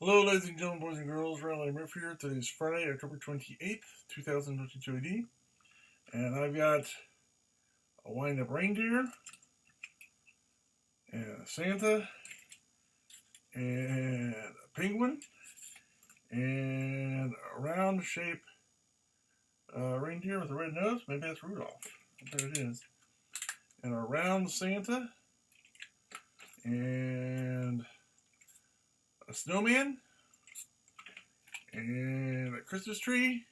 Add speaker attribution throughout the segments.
Speaker 1: Hello, ladies and gentlemen, boys and girls. Riley Murphy here. Today's Friday, October 28th, 2022 AD. And I've got a wind-up reindeer, and a Santa, and a penguin, and a round-shaped reindeer with a red nose. Maybe that's Rudolph. There it is. And a round Santa, and a snowman, and a Christmas tree,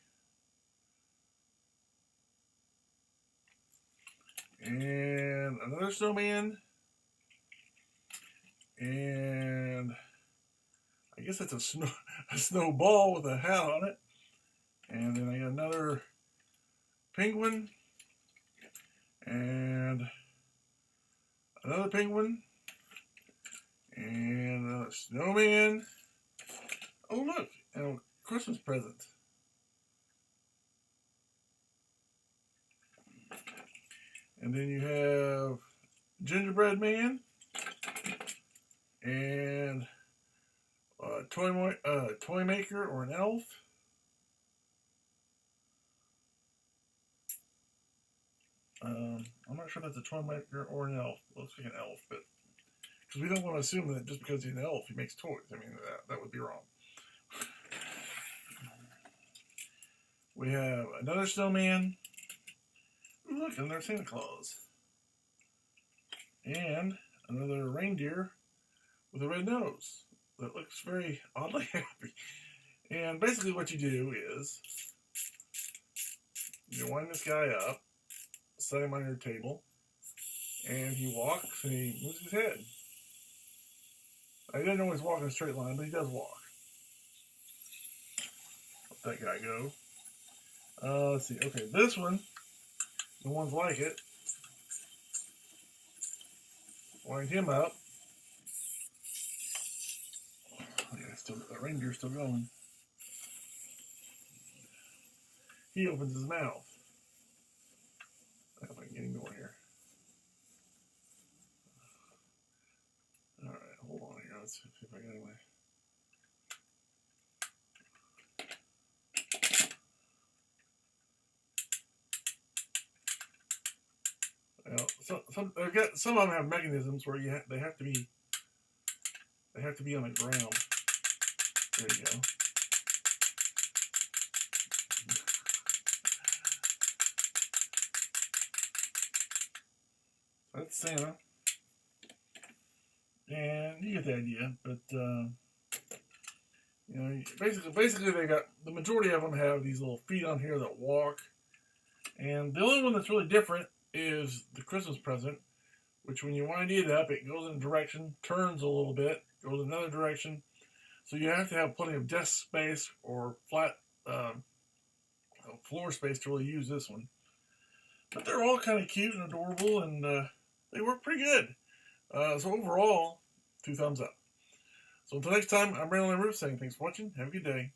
Speaker 1: and another snowman, and I guess it's a snowball with a hat on it, and then I got another penguin, and another penguin, and another snowman. Oh look, and a Christmas present. And then you have gingerbread man and a toy maker or an elf. I'm not sure if that's a toy maker or an elf. It looks like an elf, but because we don't want to assume that just because he's an elf he makes toys. I mean, that would be wrong. We have another snowman. Ooh, look, another Santa Claus. And another reindeer with a red nose that looks very oddly happy. And basically what you do is you wind this guy up, set him on your table, and he walks and he moves his head. He doesn't always walk in a straight line, but he does walk. Let that guy go. Let's see. Okay, this one, the ones like it, wind him up. Oh, yeah, the reindeer's still going. He opens his mouth. I hope I can get him going here. All right, hold on here. Let's see if I get away. Well, some of them have mechanisms where they have to be on the ground. There you go. That's Santa, and you get the idea. But you know, basically they got the majority of them have these little feet on here that walk, and the only one that's really different is the Christmas present, which when you wind it up, it goes in a direction, turns a little bit, goes another direction. So you have to have plenty of desk space or flat floor space to really use this one. But they're all kind of cute and adorable, and they work pretty good. So overall, 2 thumbs up. So until next time, I'm Brandon Roof saying thanks for watching. Have a good day.